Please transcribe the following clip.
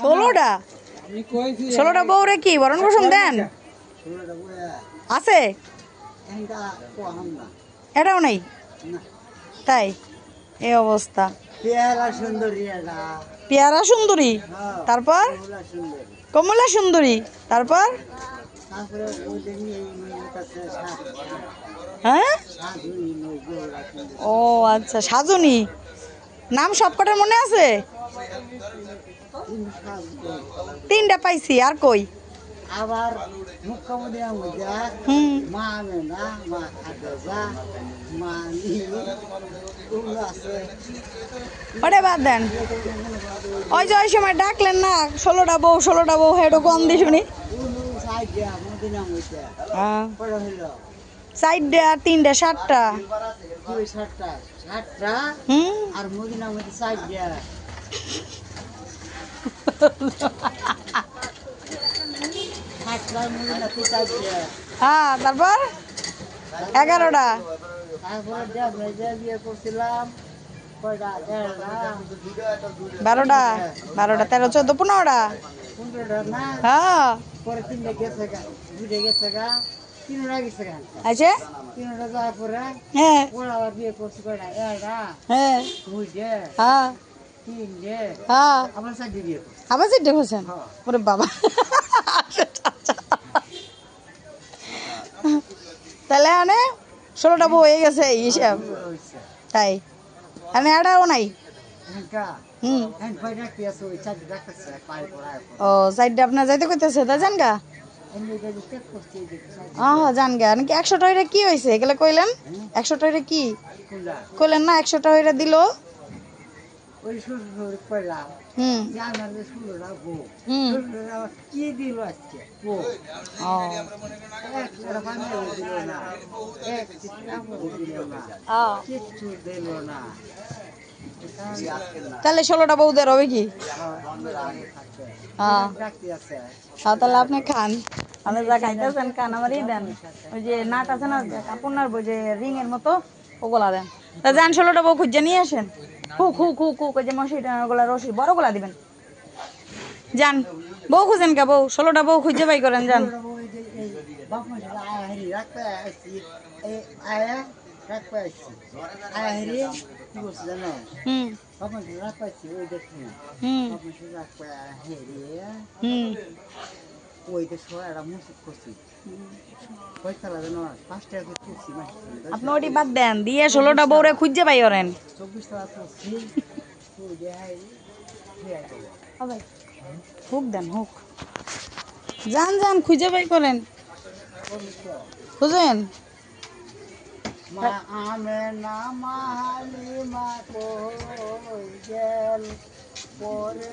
16টা 16টা বউরে কি বরণ পোষণ দেন আছে এটাও নেই তাই এই অবস্থা পেয়ারা সুন্দরী তারপর কমলা সুন্দরী তারপর হ্যাঁ ও আচ্ছা সাজনী নাম সবকটার মনে আছে 3টা পাইছি আর কই আবার মুখ্যমন্ত্রী মা মেনা মা খাদেজা মা ওরে বাদ দেন ওই যে ওই সময় ডাকলেন না 16টা বউ হেডো কম দি শুনি সাইডে আর 3টা 7টা আর মদিনা মধ্যে সাইড হ্যাঁ তারপর 11টা বিয়ে করছিলাম 12টা 13 14 15টা হ্যাঁ পরে 3টা গেছে গা 2টা গেছে গা 3টা গেছে গা আচ্ছা 3টা যাওয়ার পরে হ্যাঁ ওরা আবার বিয়ে করছে কয়টা একটা হ্যাঁ 2টে হ্যাঁ 3টে হ্যাঁ আবার 4টে বিয়ে করছে আবার যেটা বলছেন ওরে বাবা তাহলে মানে 16টা বউ হয়ে গেছে হিসাব তাই মানে এটাও নাই ও সাইডটা আপনার যাইতে কইতেছে তা জান গা জান গা নাকি 100 টাকা কি হয়েছে এগুলো কইলেন 100 টাকা কি কইলেন না 100 টাকা দিল তাহলে 16টা বউদের হবে কি তাহলে আপনি খান আপনি যা খাইতেছেন খান আমারই দেন ওই যে নাট আছে না কাপড় বই যে রিং এর মতো ওগুলা দেন তা যান 16টা বউ খুঁজে নিয়ে আসেন ওই যে মশিটা গোলা রশি বড় গোলা দিবেন যান বউ খুঁজেন কা বউ 16টা বউ খুঁজে বাই করেন যান আপনি ওটি বাদ দেন দিয়ে 16টা বউরে খুঁজে বাই করেন হুক দেন হুক যান যান খুঁজে বাই করেন বুঝলেন আমে না মালি মা কই গেল পরে